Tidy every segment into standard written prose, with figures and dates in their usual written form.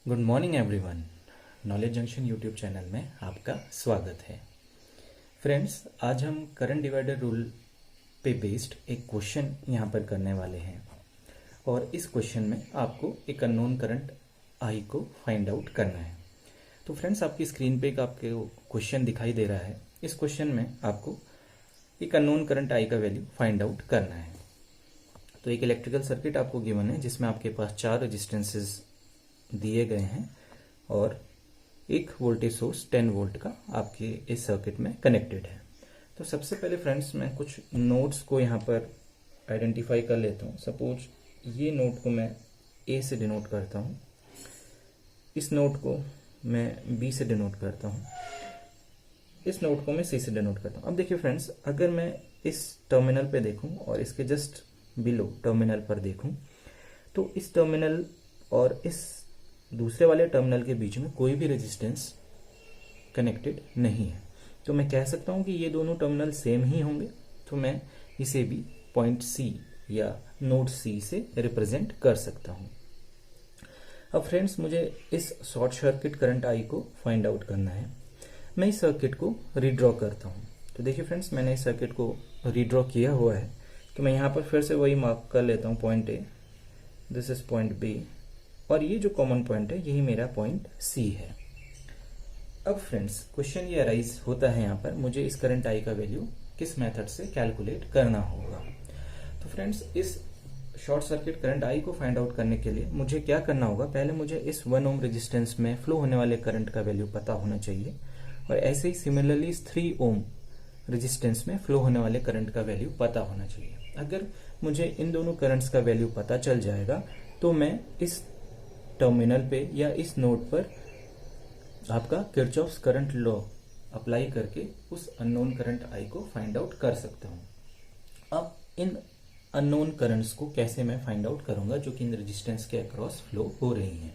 Good morning everyone. Knowledge junction YouTube channel में आपका स्वागत है। फ्रेंड्स, आज हम करंट डिवाइडर रूल पे बेस्ड एक क्वेश्चन यहाँ पर करने वाले हैं और इस क्वेश्चन में आपको एक अननोन करंट आई को फाइंड आउट करना है। तो फ्रेंड्स, आपकी स्क्रीन पे एक आपके क्वेश्चन दिखाई दे रहा है। इस क्वेश्चन में आपको एक अननोन करंट आई का वैल्यू फाइंड आउट करना है। तो एक इलेक्ट्रिकल सर्किट आपको गिवन है जिसमें आपके पास 4 रेजिस्टेंसेस दिए गए हैं और एक वोल्टेज सोर्स 10 वोल्ट का आपके इस सर्किट में कनेक्टेड है। तो सबसे पहले फ्रेंड्स, मैं कुछ नोड्स को यहाँ पर आइडेंटिफाई कर लेता हूँ। सपोज ये नोड को मैं ए से डिनोट करता हूँ, इस नोड को मैं बी से डिनोट करता हूँ, इस नोड को मैं सी से डिनोट करता हूँ। अब देखिए फ्रेंड्स, अगर मैं इस टर्मिनल पे देखूँ और इसके जस्ट बिलो टर्मिनल पर देखूँ तो इस टर्मिनल और इस दूसरे वाले टर्मिनल के बीच में कोई भी रेजिस्टेंस कनेक्टेड नहीं है। तो मैं कह सकता हूं कि ये दोनों टर्मिनल सेम ही होंगे। तो मैं इसे भी पॉइंट सी या नोड सी से रिप्रेजेंट कर सकता हूं। अब फ्रेंड्स, मुझे इस शॉर्ट सर्किट करंट आई को फाइंड आउट करना है। मैं इस सर्किट को रीड्रॉ करता हूं। तो देखिए फ्रेंड्स, मैंने इस सर्किट को रीड्रॉ किया हुआ है। तो मैं यहाँ पर फिर से वही मार्क कर लेता हूँ, point A, this is point B, और ये जो कॉमन पॉइंट है यही मेरा पॉइंट सी है। अब फ्रेंड्स, क्वेश्चन ये अराइज होता है यहाँ पर, मुझे इस करंट आई का वैल्यू किस मेथड से कैलकुलेट करना होगा। तो फ्रेंड्स, इस शॉर्ट सर्किट करंट आई को फाइंड आउट करने के लिए मुझे क्या करना होगा, पहले मुझे इस 1 ओम रेजिस्टेंस में फ्लो होने वाले करंट का वैल्यू पता होना चाहिए और ऐसे ही सिमिलरली इस 3 ओम रेजिस्टेंस में फ्लो होने वाले करंट का वैल्यू पता होना चाहिए। अगर मुझे इन दोनों करंट्स का वैल्यू पता चल जाएगा तो मैं इस टर्मिनल पे या इस नोड पर आपका किरचॉफ्स करंट लॉ अप्लाई करके उस अननोन करंट आई को फाइंड आउट कर सकता हूं। अब इन अननोन करंट्स को कैसे मैं फाइंड आउट करूंगा जो कि इन रेजिस्टेंस के अक्रॉस फ्लो हो रही हैं।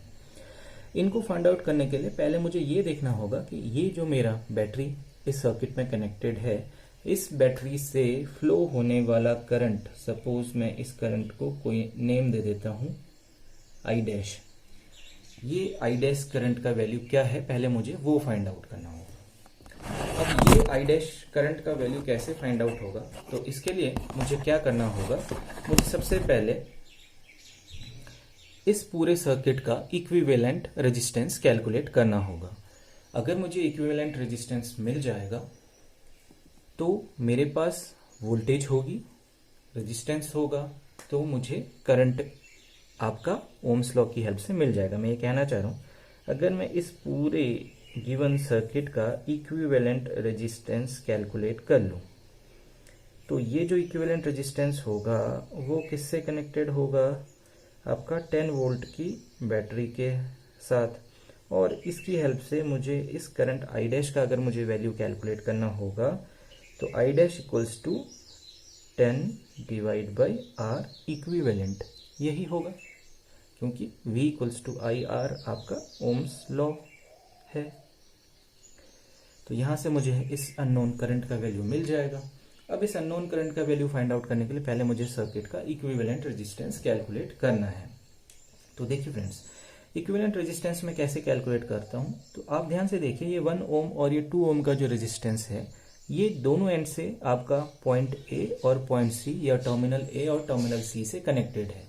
इनको फाइंड आउट करने के लिए पहले मुझे ये देखना होगा कि ये जो मेरा बैटरी इस सर्किट में कनेक्टेड है, इस बैटरी से फ्लो होने वाला करंट, सपोज मैं इस करंट को कोई नेम दे देता हूं आई डैश। ये आई डैश करंट का वैल्यू क्या है, पहले मुझे वो फाइंड आउट करना होगा। अब ये आई डैश करंट का वैल्यू कैसे फाइंड आउट होगा, तो इसके लिए मुझे क्या करना होगा, मुझे सबसे पहले इस पूरे सर्किट का इक्विवेलेंट रेजिस्टेंस कैलकुलेट करना होगा। अगर मुझे इक्विवेलेंट रेजिस्टेंस मिल जाएगा तो मेरे पास वोल्टेज होगी, रेजिस्टेंस होगा, तो मुझे करंट आपका ओम्स लॉ की हेल्प से मिल जाएगा। मैं ये कहना चाह रहा हूँ, अगर मैं इस पूरे गिवन सर्किट का इक्विवेलेंट रेजिस्टेंस कैलकुलेट कर लूँ तो ये जो इक्विवेलेंट रेजिस्टेंस होगा वो किससे कनेक्टेड होगा, आपका 10 वोल्ट की बैटरी के साथ, और इसकी हेल्प से मुझे इस करंट आई डैश का अगर मुझे वैल्यू कैलकुलेट करना होगा तो I dash equals to 10 divide by R equivalent, यही होगा क्योंकि V equals to I R आपका ओम्स लॉ है। तो यहां से मुझे इस अननोन करंट का वैल्यू मिल जाएगा। अब इस अननोन करंट का वैल्यू फाइंड आउट करने के लिए पहले मुझे सर्किट का इक्विवेलेंट रेजिस्टेंस कैलकुलेट करना है। तो देखिए फ्रेंड्स, इक्विवेलेंट रेजिस्टेंस में कैसे कैलकुलेट करता हूं, तो आप ध्यान से देखिए, ये 1 ओम और ये 2 ओम का जो रेजिस्टेंस है, ये दोनों एंड से आपका पॉइंट ए और पॉइंट सी या टर्मिनल ए और टर्मिनल सी से कनेक्टेड है।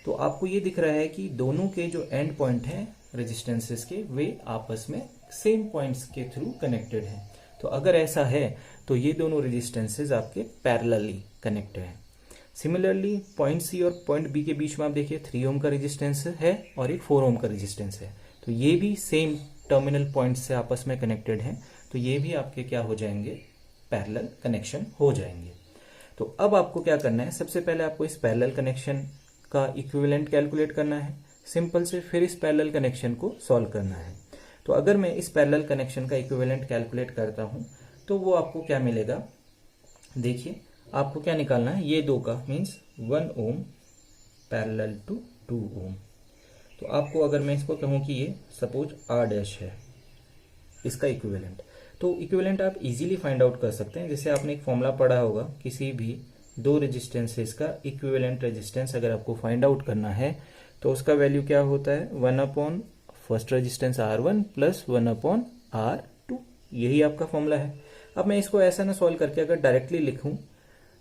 तो आपको ये दिख रहा है कि दोनों के जो एंड पॉइंट हैं रेजिस्टेंसेस के, वे आपस में सेम पॉइंट्स के थ्रू कनेक्टेड हैं। तो अगर ऐसा है तो ये दोनों रेजिस्टेंसेस आपके पैरेलली कनेक्टेड हैं। सिमिलरली पॉइंट सी और पॉइंट बी के बीच में आप देखिए 3 ओम का रेजिस्टेंस है और एक 4 ओम का रेजिस्टेंस है। तो ये भी सेम टर्मिनल पॉइंट से आपस में कनेक्टेड हैं। तो ये भी आपके क्या हो जाएंगे, पैरेलल कनेक्शन हो जाएंगे। तो अब आपको क्या करना है, सबसे पहले आपको इस पैरेलल कनेक्शन का इक्विवेलेंट कैलकुलेट करना है सिंपल से, फिर इस पैरेलल कनेक्शन को सॉल्व करना है। तो अगर मैं इस पैरेलल कनेक्शन का इक्विवेलेंट कैलकुलेट करता हूं तो वो आपको क्या मिलेगा, देखिए आपको क्या निकालना है, ये दो का मीन्स 1 ओम पैरेलल टू 2 ओम। तो आपको अगर मैं इसको कहूं कि ये सपोज आर डैश है इसका इक्विवेलेंट, तो इक्विवेलेंट आप इजीली फाइंड आउट कर सकते हैं। जैसे आपने एक फॉर्मूला पढ़ा होगा, किसी भी दो रेजिस्टेंसेस का इक्विवेलेंट रेजिस्टेंस अगर आपको फाइंड आउट करना है तो उसका वैल्यू क्या होता है, 1/4 first resistance R1 plus 1/R2, यही आपका फॉर्मूला है। अब मैं इसको ऐसा ना सॉल्व करके अगर डायरेक्टली लिखूं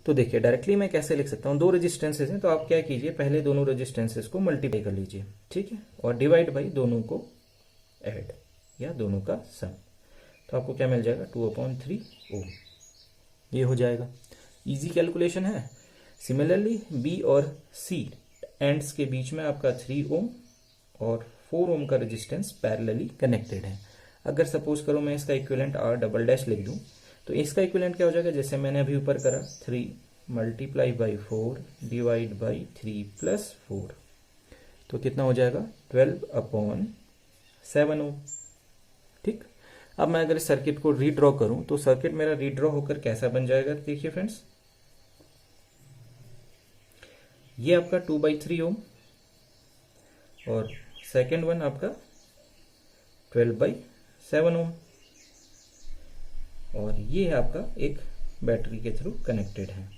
तो देखिए डायरेक्टली मैं कैसे लिख सकता हूँ, दो रेजिस्टेंसेज हैं तो आप क्या कीजिए, पहले दोनों रेजिस्टेंसेज को मल्टीप्लाई कर लीजिए, ठीक है, और डिवाइड बाई दोनों को ऐड या दोनों का सम, तो आपको क्या मिल जाएगा 2/3 ओम, ये हो जाएगा। इजी कैलकुलेशन है। सिमिलरली बी और सी एंड्स के बीच में आपका 3 ओम और 4 ओम का रेजिस्टेंस पैरेलली कनेक्टेड है। अगर सपोज करो मैं इसका इक्विवेलेंट R डबल डैश लिख दूं तो इसका इक्विवेलेंट क्या हो जाएगा, जैसे मैंने अभी ऊपर करा 3 multiply by 4 divide by 3 plus 4, तो कितना हो जाएगा 12/7 ओम। ठीक, अब मैं अगर इस सर्किट को रीड्रॉ करूं तो सर्किट मेरा रीड्रॉ होकर कैसा बन जाएगा, देखिए फ्रेंड्स, ये आपका 2/3 ओम और सेकेंड वन आपका 12/7 ओम, और ये आपका एक बैटरी के थ्रू कनेक्टेड है।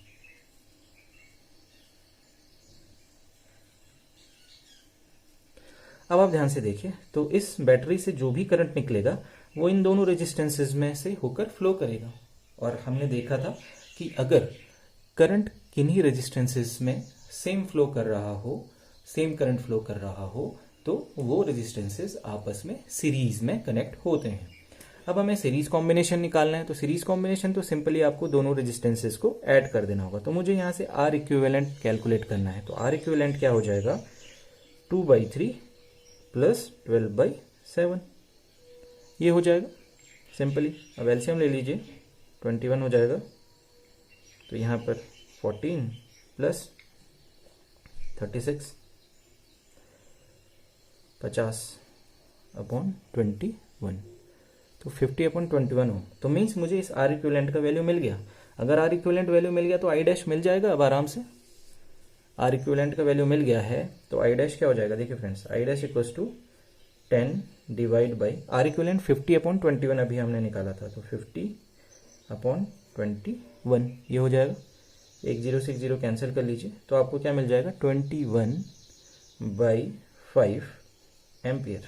अब आप ध्यान से देखिए, तो इस बैटरी से जो भी करंट निकलेगा वो इन दोनों रेजिस्टेंसेस में से होकर फ्लो करेगा, और हमने देखा था कि अगर करंट किन्हीं रेजिस्टेंसेस में सेम फ्लो कर रहा हो, सेम करंट फ्लो कर रहा हो, तो वो रेजिस्टेंसेस आपस में सीरीज में कनेक्ट होते हैं। अब हमें सीरीज कॉम्बिनेशन निकालना है, तो सीरीज कॉम्बिनेशन तो सिंपली आपको दोनों रेजिस्टेंसेस को ऐड कर देना होगा। तो मुझे यहाँ से आर इक्विवेलेंट कैलकुलेट करना है, तो आर इक्विवेलेंट क्या हो जाएगा 2/3 प्लस 12/7, ये हो जाएगा सिंपली। अब एलसीएम ले लीजिए, 21 हो जाएगा, तो यहाँ पर 14 प्लस 36 50/21, तो 50/21 ओम। तो मीन्स मुझे इस आर इक्विवेलेंट का वैल्यू मिल गया। अगर आर इक्विवेलेंट वैल्यू मिल गया तो आई डैश मिल जाएगा। अब आराम से आर इक्विवेलेंट का वैल्यू मिल गया है तो आई डैश क्या हो जाएगा, देखिए friends, I dash equals to 10 divide by R equivalent 50/21 अभी हमने निकाला था, तो 50/21 ये हो जाएगा। 1 0 से 1 0 कैंसिल कर लीजिए, तो आपको क्या मिल जाएगा 21/5 एम्पियर।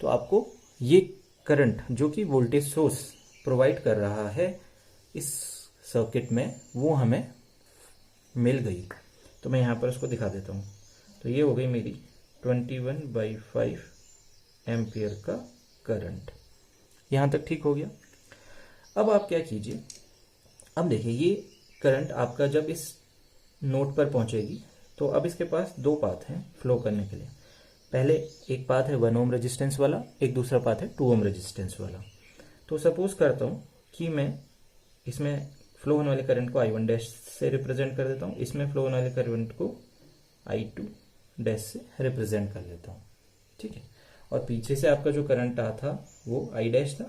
तो आपको ये करंट जो कि वोल्टेज सोर्स प्रोवाइड कर रहा है इस सर्किट में, वो हमें मिल गई। तो मैं यहाँ पर उसको दिखा देता हूँ। तो ये हो गई मेरी 21/5 एम्पियर का करंट। यहाँ तक ठीक हो गया। अब आप क्या कीजिए, अब देखिए ये करंट आपका जब इस नोड पर पहुंचेगी तो अब इसके पास दो पाथ हैं फ्लो करने के लिए। पहले एक पाथ है 1 ओम रेजिस्टेंस वाला, एक दूसरा पाथ है 2 ओम रेजिस्टेंस वाला। तो सपोज करता हूँ कि मैं इसमें फ्लो होने वाले करंट को I1 डैश से रिप्रेजेंट कर देता हूँ, इसमें फ्लो होने वाले करंट को I2 डैश से रिप्रेजेंट कर लेता हूँ, ठीक है। और पीछे से आपका जो करंट आ था वो I डैश था,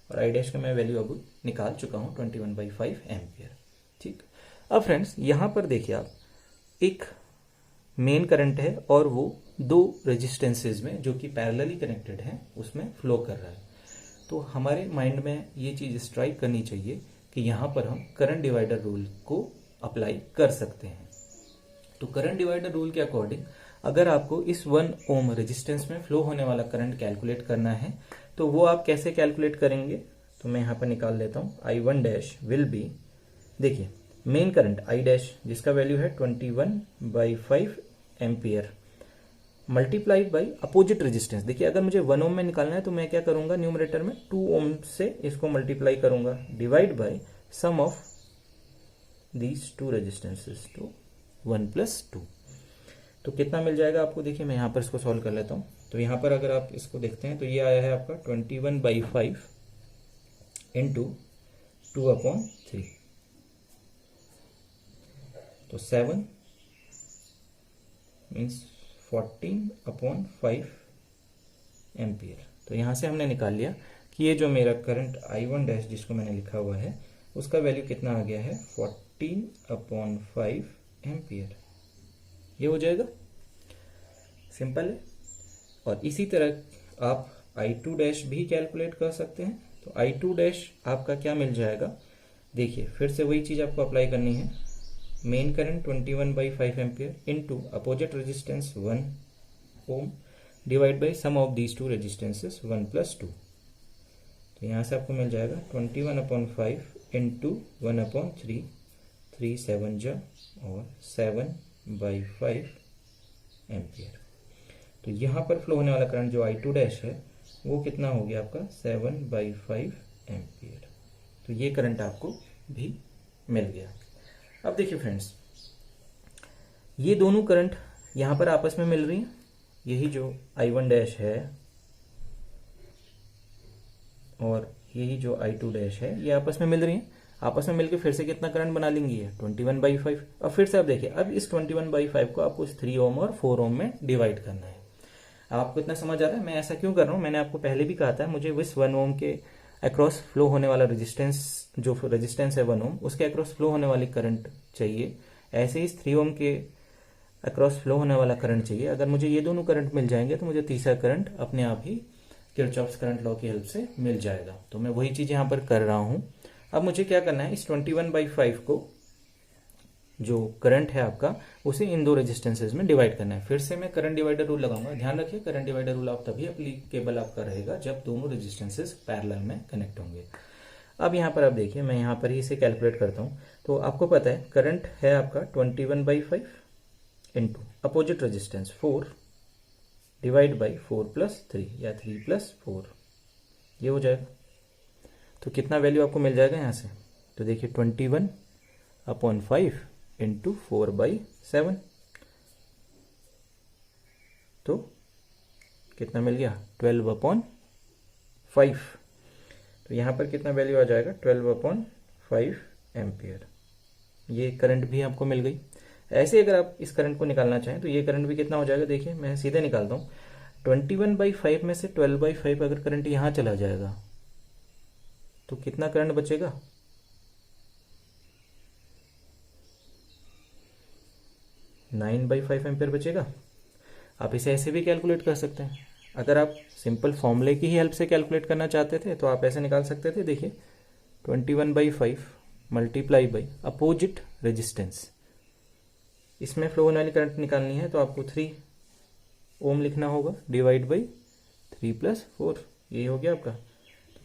और I डैश का मैं वैल्यू अब निकाल चुका हूँ 21/5 एम्पियर, ठीक। अब फ्रेंड्स यहाँ पर देखिए आप, एक मेन करंट है और वो दो रेजिस्टेंसेज में जो कि पैरेलली कनेक्टेड हैं उसमें फ्लो कर रहा है। तो हमारे माइंड में ये चीज़ स्ट्राइक करनी चाहिए कि यहाँ पर हम करंट डिवाइडर रूल को अप्लाई कर सकते हैं। तो करंट डिवाइडर रूल के अकॉर्डिंग अगर आपको इस 1 ओम रेजिस्टेंस में फ्लो होने वाला करंट कैलकुलेट करना है तो वो आप कैसे कैलकुलेट करेंगे, तो मैं यहाँ पर निकाल लेता हूँ। I1 डैश विल बी, देखिए मेन करंट I डैश जिसका वैल्यू है 21/5 ampere multiplied by opposite resistance. देखिए अगर मुझे 1 ओम में निकालना है तो मैं क्या करूंगा, न्यूमरेटर में 2 ओम से इसको मल्टीप्लाई करूंगा, divide by sum of these two resistances, तो 1 + 2। तो कितना मिल जाएगा आपको, देखिए मैं यहाँ पर इसको सॉल्व कर लेता हूँ। तो यहाँ पर अगर आप इसको देखते हैं तो ये आया है आपका 21/5 इंटू 2/3, तो 7 मीन्स 14/5 एम्पियर। तो यहाँ से हमने निकाल लिया कि ये जो मेरा करंट I1 डैश जिसको मैंने लिखा हुआ है उसका वैल्यू कितना आ गया है 14/5 एम्पियर। ये हो जाएगा, सिंपल है। और इसी तरह आप I2 डैश भी कैलकुलेट कर सकते हैं। तो I2 डैश आपका क्या मिल जाएगा, देखिए फिर से वही चीज़ आपको अप्लाई करनी है। Main current 21/5 ampere into opposite resistance 1 ohm divide by sum of these two resistances 1 + 2। तो यहाँ से आपको मिल जाएगा 21/5 इंटू 1/3, 3 7 जा और 7/5 एम्पियर। तो यहाँ पर फ्लो होने वाला करंट जो I2 डैश है वो कितना हो गया आपका 7/5 एम्पियर। तो ये करंट आपको भी मिल गया। अब देखिए फ्रेंड्स, ये दोनों करंट यहाँ पर आपस में मिल रही हैं। यही जो I1 डैश है और यही जो I2 डैश है ये आपस में मिल रही हैं। आपस में मिलकर फिर से कितना करंट बना लेंगी है 21/5। अब फिर से आप देखिए, अब इस 21/5 को आपको 3 ओम और 4 ओम में डिवाइड करना है। अब आपको इतना समझ आ रहा है मैं ऐसा क्यों कर रहा हूँ? मैंने आपको पहले भी कहा था मुझे इस 1 ओम के अक्रॉस फ्लो होने वाला रेजिस्टेंस, जो रेजिस्टेंस है 1 ओम, उसके अक्रॉस फ्लो होने वाली करंट चाहिए। ऐसे ही इस 3 ओम के अक्रॉस फ्लो होने वाला करंट चाहिए। अगर मुझे ये दोनों करंट मिल जाएंगे तो मुझे तीसरा करंट अपने आप ही किरचॉफ्स करंट लॉ की हेल्प से मिल जाएगा। तो मैं वही चीज यहाँ पर कर रहा हूँ। अब मुझे क्या करना है, इस 21/5 को जो करंट है आपका उसे इन दो रेजिस्टेंसेज में डिवाइड करना है। फिर से मैं करंट डिवाइडर रूल लगाऊंगा। ध्यान रखिए करंट डिवाइडर रूल आप तभी एप्लीकेबल आपका रहेगा जब दोनों रेजिस्टेंसेज पैरेलल में कनेक्ट होंगे। अब यहाँ पर आप देखिए, मैं यहाँ पर ही इसे कैलकुलेट करता हूँ। तो आपको पता है करंट है आपका 21/5 into opposite resistance 4 divide by 4 + 3 या 3 + 4, ये हो जाएगा। तो कितना वैल्यू आपको मिल जाएगा यहाँ से? तो देखिए 21/5 इंटू 4/7, तो कितना मिल गया 12/5। तो यहाँ पर कितना वैल्यू आ जाएगा 12/5 एम्पियर। ये करंट भी आपको मिल गई। ऐसे अगर आप इस करंट को निकालना चाहें तो ये करंट भी कितना हो जाएगा, देखिए मैं सीधे निकालता हूँ। 21/5 में से 12/5 अगर करंट यहाँ चला जाएगा तो कितना करंट बचेगा? 9/5 एम्पियर बचेगा। आप इसे ऐसे भी कैलकुलेट कर सकते हैं। अगर आप सिंपल फॉर्मूले की ही हेल्प से कैलकुलेट करना चाहते थे तो आप ऐसे निकाल सकते थे। देखिए 21/5 मल्टीप्लाई बाई अपोजिट रेजिस्टेंस, इसमें फ्लो होने वाली करंट निकालनी है तो आपको 3 ओम लिखना होगा डिवाइड बाई 3 + 4, ये हो गया आपका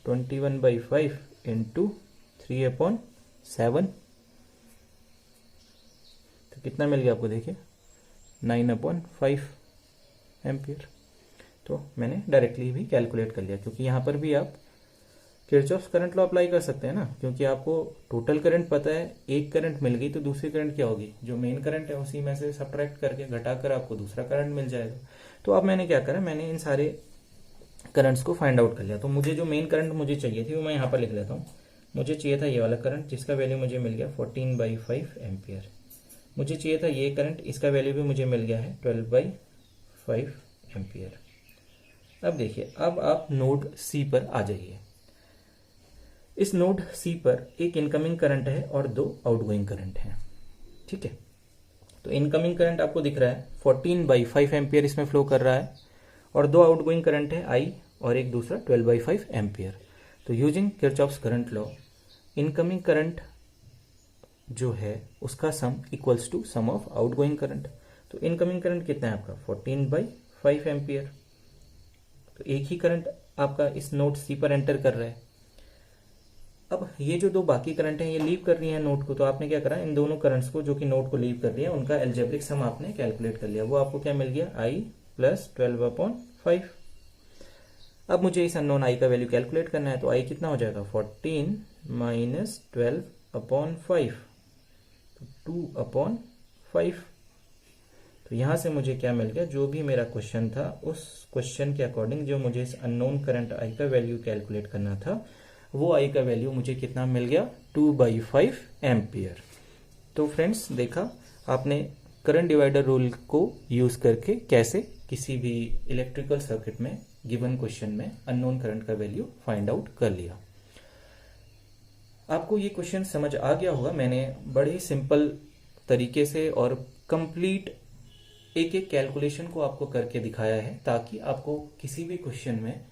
21/5 इंटू 3/7। तो कितना मिल गया आपको? देखिए 9/5 एम्पियर। तो मैंने डायरेक्टली भी कैलकुलेट कर लिया, क्योंकि यहाँ पर भी आप किरचॉफ्स करंट लॉ अप्लाई कर सकते हैं ना, क्योंकि आपको टोटल करंट पता है। एक करंट मिल गई तो दूसरी करंट क्या होगी, जो मेन करंट है उसी में से सब्ट्रैक्ट करके घटाकर आपको दूसरा करंट मिल जाएगा। तो अब मैंने क्या करा, मैंने इन सारे करंट्स को फाइंड आउट कर लिया। तो मुझे जो मेन करंट मुझे चाहिए थी वो मैं यहाँ पर लिख लेता हूँ। मुझे चाहिए था ये वाला करंट जिसका वैल्यू मुझे मिल गया 14/5 एम्पियर। मुझे चाहिए था ये करंट, इसका वैल्यू भी मुझे मिल गया है 12/5 एम्पियर। अब देखिए, अब आप नोड सी पर आ जाइए। इस नोड सी पर एक इनकमिंग करंट है और 2 आउटगोइंग करंट है। ठीक है, तो इनकमिंग करंट आपको दिख रहा है 14/5 एम्पियर इसमें फ्लो कर रहा है और 2 आउटगोइंग करंट है I और एक दूसरा 12/5 एम्पियर। तो using Kirchhoff's current law, incoming current जो है उसका sum equals to sum of outgoing current. तो इनकमिंग करंट कितना है आपका 14/5 एम्पियर। तो एक ही करंट आपका इस नोड सी पर एंटर कर रहा है। अब ये जो 2 बाकी करंट हैं ये लीव कर रही हैं नोड को, तो आपने क्या करा, इन दोनों करंट्स को जो कि नोड को लीव कर रही है उनका एल्जेब्रिक सम आपने कैलकुलेट कर लिया। वो आपको क्या मिल गया, I + 12/5। अब मुझे इस अननोन I का वैल्यू कैलकुलेट करना है। तो I कितना हो जाएगा 14 - 12/5, तो 2/5। तो यहां से मुझे क्या मिल गया, जो भी मेरा क्वेश्चन था उस क्वेश्चन के अकॉर्डिंग जो मुझे इस अननोन करंट I का वैल्यू कैलकुलेट करना था वो I का वैल्यू मुझे कितना मिल गया 2/5 एम्पियर। तो फ्रेंड्स देखा आपने करंट डिवाइडर रूल को यूज करके कैसे किसी भी इलेक्ट्रिकल सर्किट में गिवन क्वेश्चन में अननोन करंट का वैल्यू फाइंड आउट कर लिया। आपको ये क्वेश्चन समझ आ गया होगा। मैंने बड़े सिंपल तरीके से और कंप्लीट एक एक कैलकुलेशन को आपको करके दिखाया है, ताकि आपको किसी भी क्वेश्चन में,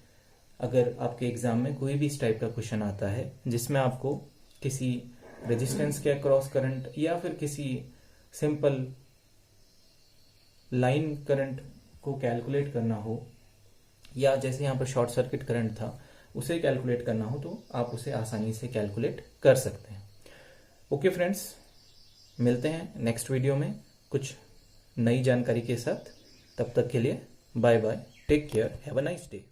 अगर आपके एग्जाम में कोई भी इस टाइप का क्वेश्चन आता है जिसमें आपको किसी रेजिस्टेंस के अक्रॉस करंट या फिर किसी सिंपल लाइन करंट को कैलकुलेट करना हो, या जैसे यहाँ पर शॉर्ट सर्किट करंट था उसे कैलकुलेट करना हो तो आप उसे आसानी से कैलकुलेट कर सकते हैं। ओके फ्रेंड्स, मिलते हैं नेक्स्ट वीडियो में कुछ नई जानकारी के साथ। तब तक के लिए bye bye, take care, have a nice day.